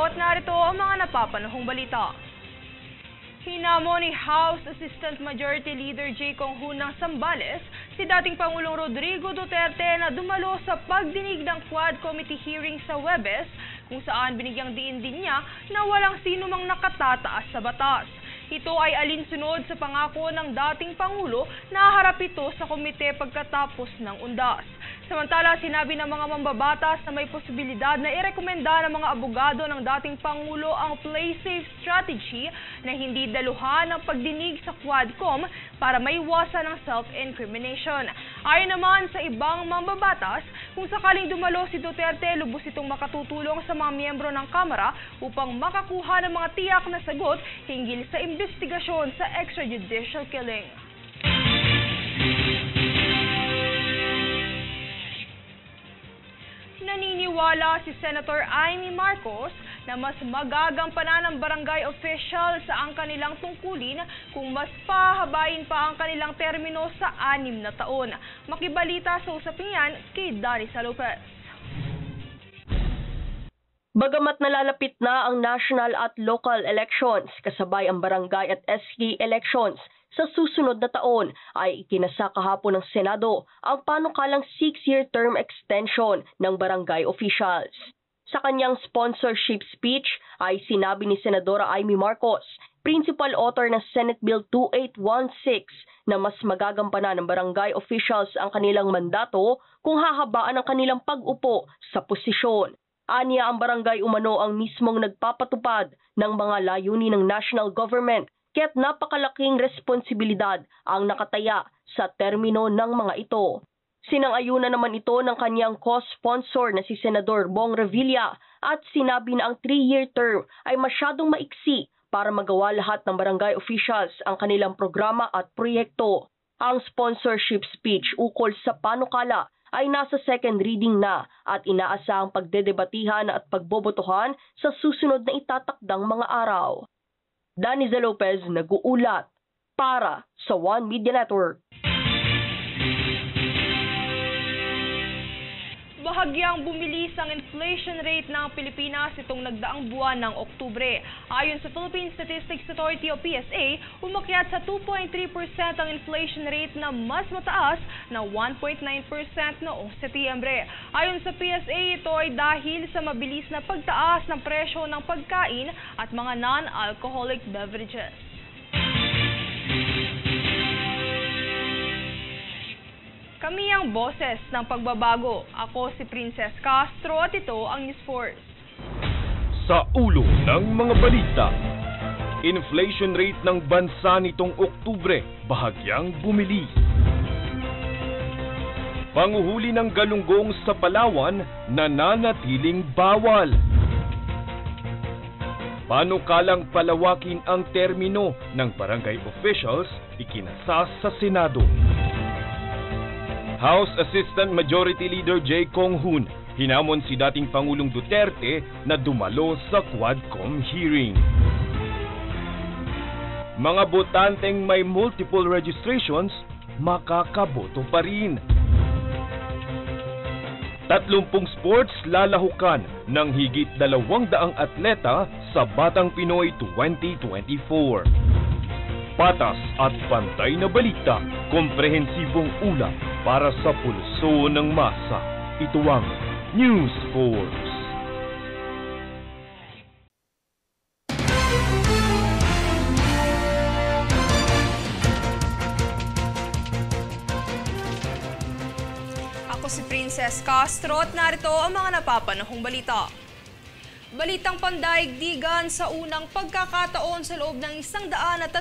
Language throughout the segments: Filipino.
at narito ang mga napapanahong balita. Hinamon ni House Assistant Majority Leader Jay Kong-hoon ng Zambales si dating Pangulong Rodrigo Duterte na dumalo sa pagdinig ng Quad Committee hearing sa Huwebes kung saan binigyang diin din niya na walang sinumang nakatataas sa batas. Ito ay alinsunod sa pangako ng dating Pangulo na harap ito sa komite pagkatapos ng undas. Samantala, sinabi ng mga mambabatas na may posibilidad na irekomenda ng mga abogado ng dating Pangulo ang play safe strategy na hindi daluhan ng pagdinig sa Quadcom para maiwasan ang self-incrimination. Ayon naman sa ibang mambabatas, kung sakaling dumalo si Duterte, lubos itong makatutulong sa mga miyembro ng Kamara upang makakuha ng mga tiyak na sagot hinggil sa investigasyon sa extrajudicial killing. Naniniwala si Senator Amy Marcos na mas magagampanan ng barangay officials ang kanilang tungkulin kung mas pahabain pa ang kanilang termino sa 6 na taon. Makibalita sa usaping yan kay Darisa Lopez. Bagamat nalalapit na ang national at local elections, kasabay ang barangay at SK elections, sa susunod na taon ay ikinasa kahapon ng Senado ang panukalang 6-year term extension ng barangay officials. Sa kanyang sponsorship speech ay sinabi ni Senadora Amy Marcos, principal author ng Senate Bill 2816, na mas magagampanan ng barangay officials ang kanilang mandato kung hahabaan ang kanilang pag-upo sa posisyon. Aniya ang barangay umano ang mismong nagpapatupad ng mga layunin ng national government, kaya't napakalaking responsibilidad ang nakataya sa termino ng mga ito. Sinang-ayunan naman ito ng kanyang co-sponsor na si Senador Bong Revilla at sinabi na ang 3-year term ay masyadong maiksi para magawa lahat ng barangay officials ang kanilang programa at proyekto. Ang sponsorship speech ukol sa panukala ay nasa second reading na at inaasahang pagdedebatihan at pagbobotohan sa susunod na itatakdang mga araw. Darisa Lopez nag-uulat para sa One Media Network. Bahagyang bumilis ang inflation rate ng Pilipinas itong nagdaang buwan ng Oktubre. Ayon sa Philippine Statistics Authority o PSA, umakyat sa 2.3% ang inflation rate na mas mataas na 1.9% noong Setyembre. Ayon sa PSA, ito ay dahil sa mabilis na pagtaas ng presyo ng pagkain at mga non-alcoholic beverages. Kami ang boses ng pagbabago. Ako si Princess Castro at ito ang News Force. Sa ulo ng mga balita, inflation rate ng bansa nitong Oktubre bahagyang bumilis. Panguhuli ng galunggong sa Palawan nananatiling bawal. Panukalang palawakin ang termino ng barangay officials ikinasa sa Senado. House Assistant Majority Leader Jay Kong-hoon hinamon si dating Pangulong Duterte na dumalo sa Quadcom hearing. Mga botanteng may multiple registrations makakaboto pa rin. 30 sports lalahukan ng higit 200 atleta sa Batang Pinoy 2024. Patas at pantay na balita, komprehensibong ulat para sa pulso ng masa. Ito ang News Force. Ako si Princess Castro at narito ang mga napapanahong balita. Balitang pandaigdigan sa unang pagkakataon sa loob ng 130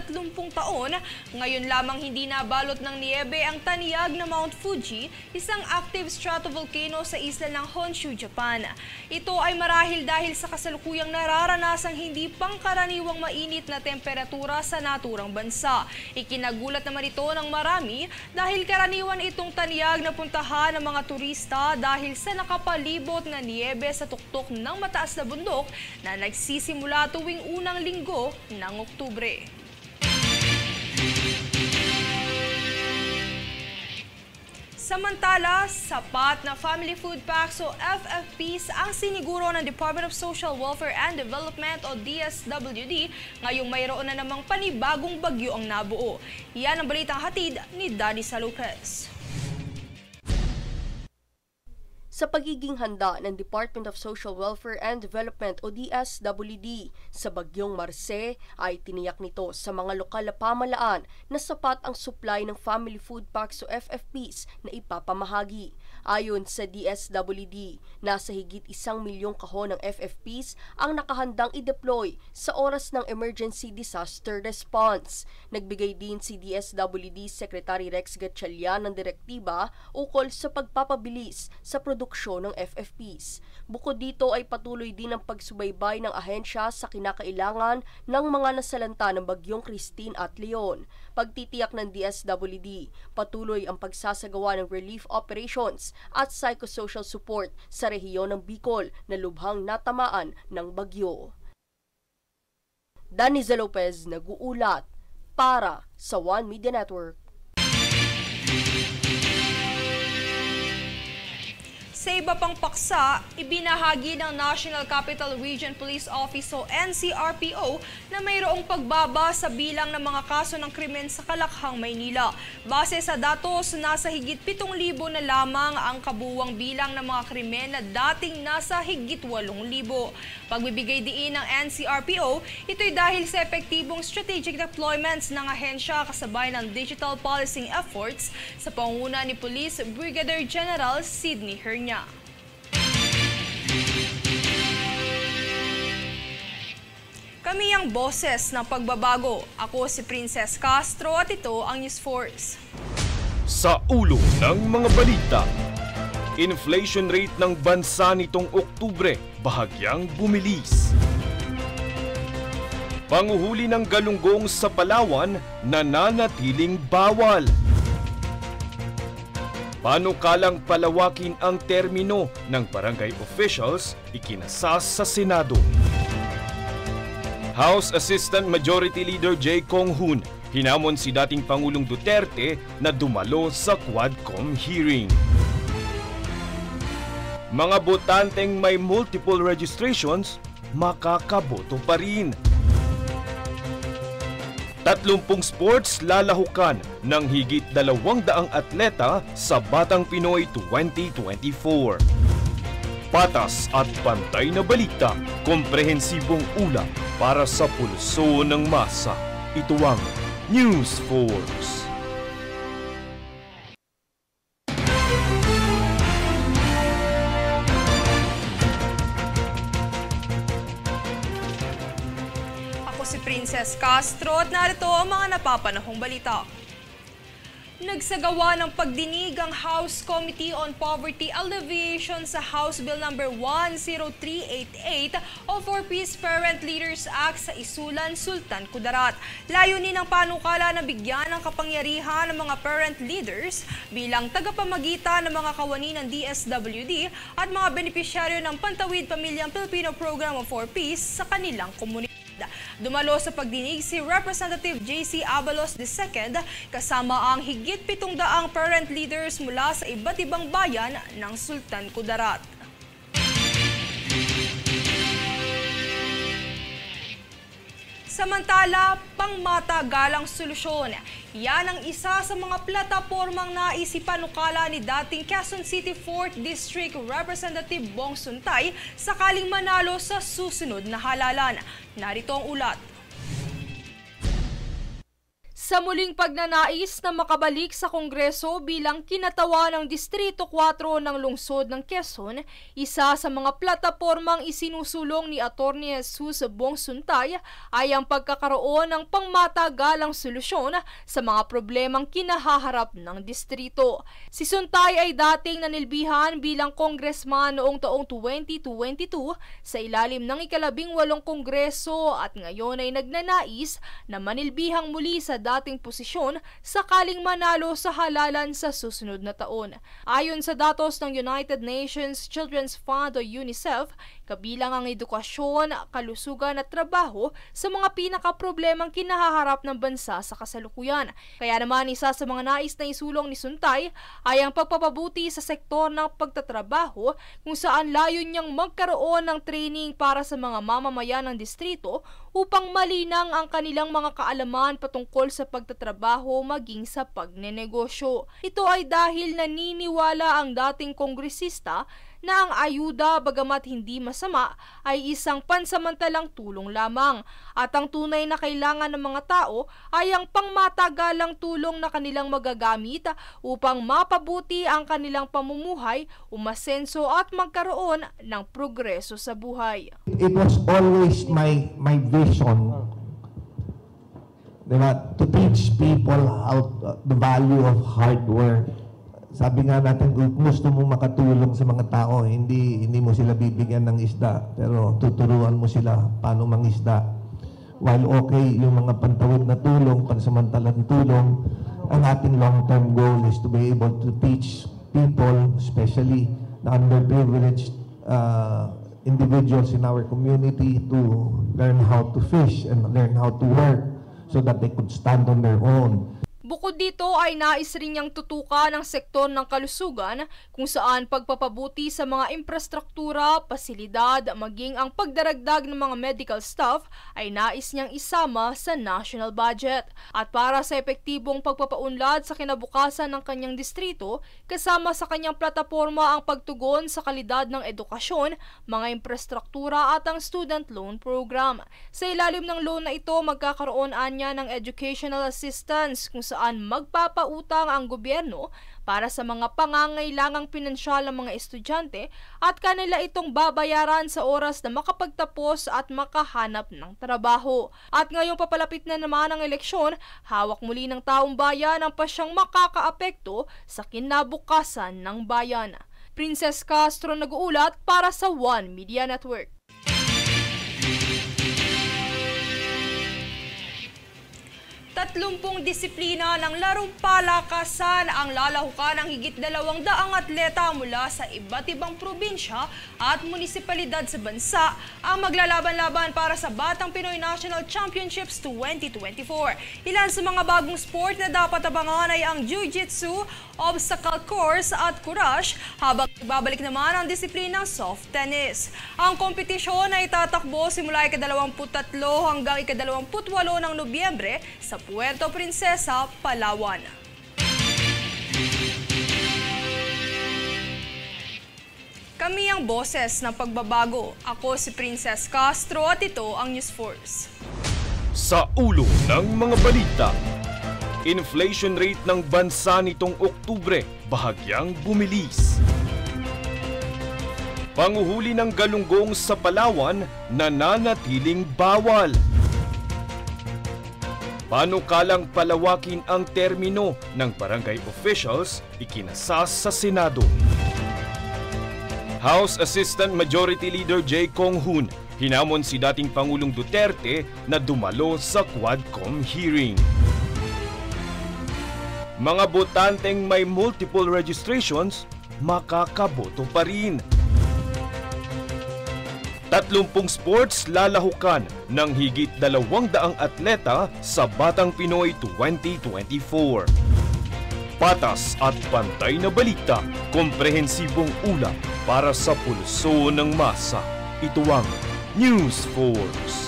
taon, ngayon lamang hindi nabalot ng niebe ang taniyag na Mount Fuji, isang active stratovolcano sa isla ng Honshu, Japan. Ito ay marahil dahil sa kasalukuyang nararanasang hindi pangkaraniwang mainit na temperatura sa naturang bansa. Ikinagulat naman ito ng marami dahil karaniwan itong taniyag na puntahan ng mga turista dahil sa nakapalibot na niebe sa tuktok ng mataas na bundok na nagsisimula tuwing unang linggo ng Oktubre. Samantala, sapat na family food packs o FFPs ang siniguro ng Department of Social Welfare and Development o DSWD ngayong mayroon na namang panibagong bagyo ang nabuo. Yan ang balitang hatid ni Daddy Lopez. Sa pagiging handa ng Department of Social Welfare and Development o DSWD sa Bagyong Marce ay tiniyak nito sa mga lokal na pamahalaan na sapat ang supply ng family food packs o FFPs na ipapamahagi. Ayon sa DSWD, nasa higit 1 milyong kahon ng FFPs ang nakahandang i-deploy sa oras ng emergency disaster response. Nagbigay din si DSWD Secretary Rex Gatchalian ng direktiba ukol sa pagpapabilis sa produksyon ng FFPs. Bukod dito ay patuloy din ang pagsubaybay ng ahensya sa kinakailangan ng mga nasalanta ng Bagyong Christine at Leon. Pagtitiyak ng DSWD, patuloy ang pagsasagawa ng relief operations at psychosocial support sa rehiyon ng Bicol na lubhang natamaan ng bagyo. Danny Lopez nag-uulat para sa One Media Network. Sa iba pang paksa, ibinahagi ng National Capital Region Police Office o NCRPO na mayroong pagbaba sa bilang ng mga kaso ng krimen sa Kalakhang, Maynila. Base sa datos, nasa higit 7,000 na lamang ang kabuuang bilang ng mga krimen na dating nasa higit 8,000. Pagbibigay diin ng NCRPO, ito'y dahil sa epektibong strategic deployments ng ahensya kasabay ng digital policing efforts sa pangunguna ni Police Brigadier General Sidney Hernia. Kami ang boses ng pagbabago. Ako si Princess Castro at ito ang News Force. Sa ulo ng mga balita, inflation rate ng bansa nitong Oktubre bahagyang bumilis. Panguhuli ng galunggong sa Palawan nananatiling bawal. Panukalang palawakin ang termino ng barangay officials ikinasas sa Senado. House Assistant Majority Leader Jay Kong-hoon hinamon si dating Pangulong Duterte na dumalo sa Quadcom hearing. Mga botanteng may multiple registrations, makakaboto pa rin. 30 sports lalahukan ng higit 200 atleta sa Batang Pinoy 2024. Patas at pantay na balita, komprehensibong ulat para sa pulso ng masa. Ito ang News Force. Ako si Princess Castro at narito ang mga napapanahong balita. Nagsagawa ng pagdinig ang House Committee on Poverty Alleviation sa House Bill No. 10388 o 4-Piece Parent Leaders Act sa Isulan, Sultan Kudarat. Layunin ng panukala na bigyan ng kapangyarihan ng mga parent leaders bilang tagapamagitan ng mga kawani ng DSWD at mga benepisyaryo ng Pantawid Pamilyang Pilipino Program o 4-Piece sa kanilang komunidad. Dumalo sa pagdinig si Representative JC Abalos II kasama ang higit 700 parent leaders mula sa iba't ibang bayan ng Sultan Kudarat. Samantala, pangmatagalang solusyon. Yan ang isa sa mga platapormang naisipanukala ni dating Quezon City 4th District Representative Bong Suntay sakaling manalo sa susunod na halalan. Narito ang ulat. Sa muling pagnanais na makabalik sa Kongreso bilang kinatawa ng Distrito 4 ng lungsod ng Quezon, isa sa mga platapormang isinusulong ni Atty. Jesus Bong Suntay ay ang pagkakaroon ng pangmatagalang solusyon sa mga problemang kinahaharap ng distrito. Si Suntay ay dating nanilbihan bilang congressman noong taong 2022 sa ilalim ng ika-18 Kongreso at ngayon ay nagnanais na manilbihang muli sa dating posisyon sakaling manalo sa halalan sa susunod na taon. Ayon sa datos ng United Nations Children's Fund o UNICEF, kabilang ang edukasyon, kalusugan at trabaho sa mga pinaka-problemang kinahaharap ng bansa sa kasalukuyan. Kaya naman isa sa mga nais na isulong ni Suntay ay ang pagpapabuti sa sektor ng pagtatrabaho kung saan layon niyang magkaroon ng training para sa mga mamamayan ng distrito upang malinang ang kanilang mga kaalaman patungkol sa pagtatrabaho maging sa pagnenegosyo. Ito ay dahil naniniwala ang dating kongresista na ang ayuda bagamat hindi masama ay isang pansamantalang tulong lamang at ang tunay na kailangan ng mga tao ay ang pangmatagalang tulong na kanilang magagamit upang mapabuti ang kanilang pamumuhay, umasenso at magkaroon ng progreso sa buhay. It was always my vision, diba, to teach people how the value of hard work. Sabi nga natin, kung gusto mo makatulong sa mga tao, hindi mo sila bibigyan ng isda, pero tuturuan mo sila paano mangisda. While okay yung mga pantawid na tulong, pansamantalang tulong, ang ating long-term goal is to be able to teach people, especially the underprivileged individuals in our community, to learn how to fish and learn how to work so that they could stand on their own. Bukod dito ay nais rin niyang tutukan ang sektor ng kalusugan kung saan pagpapabuti sa mga infrastruktura, pasilidad, maging ang pagdaragdag ng mga medical staff ay nais niyang isama sa national budget. At para sa epektibong pagpapaunlad sa kinabukasan ng kanyang distrito, kasama sa kanyang plataporma ang pagtugon sa kalidad ng edukasyon, mga infrastruktura at ang student loan program. Sa ilalim ng loan na ito, magkakaroon anya ng educational assistance kung saan magpapautang ang gobyerno para sa mga pangangailangang pinansyal ng mga estudyante at kanila itong babayaran sa oras na makapagtapos at makahanap ng trabaho. At ngayong papalapit na naman ang eleksyon, hawak muli ng taong bayan ang pasyang makakaapekto sa kinabukasan ng bayan. Princess Castro nag-uulat para sa One Media Network. 30 disiplina ng larong palakasan ang lalahukan ng higit 200 atleta mula sa iba't ibang probinsya at munisipalidad sa bansa ang maglalaban-laban para sa Batang Pinoy National Championships 2024. Ilan sa mga bagong sport na dapat abangan ay ang Jiu-Jitsu, obstacle course at courage, habang babalik naman ang disiplinang soft tennis. Ang kompetisyon ay tatakbo simula ika-23 hanggang ika-28 ng Nobyembre sa Puerto Princesa, Palawan. Kami ang boses ng pagbabago. Ako si Princess Castro at ito ang News Force. Sa ulo ng mga balita, inflation rate ng bansa nitong Oktubre bahagyang bumilis. Panguhuli ng galunggong sa Palawan nananatiling bawal. Panukalang palawakin ang termino ng barangay officials ikinasas sa Senado. House Assistant Majority Leader Jay Kong-hoon hinamon si dating Pangulong Duterte na dumalo sa Quadcom hearing. Mga botanteng may multiple registrations, makakaboto pa rin. 30 sports lalahukan ng higit 200 atleta sa Batang Pinoy 2024. Patas at pantay na balita, komprehensibong ulat para sa pulso ng masa. Ito ang News Force.